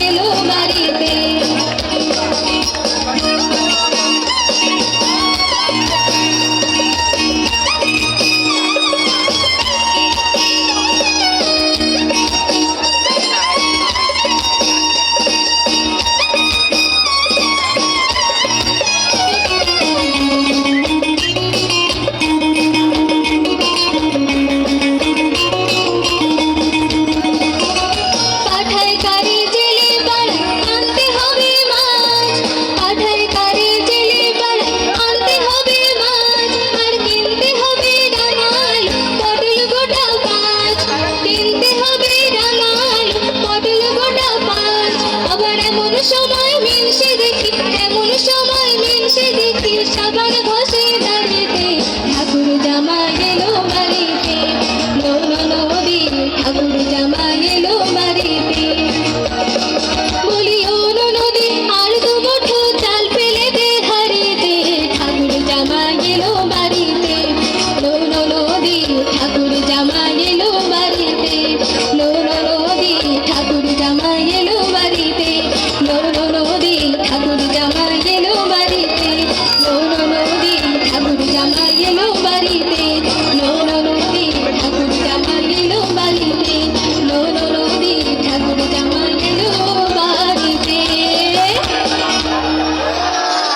এলো বাড়িতে। সময় মিলছে দেখি, এমন সময় মিলছে দেখি, সাবান ঘষে দাঁড়িতে ঠাকুর জামাই এলো বাড়িতে। নদী ঠাকুর জামাই এলো বাড়িতে। বলি ও নদী আর দু মুঠো চাল ফেলে দে হাড়িতে, ঠাকুর জামাই এলো বাড়িতে। নদী ঠাকুর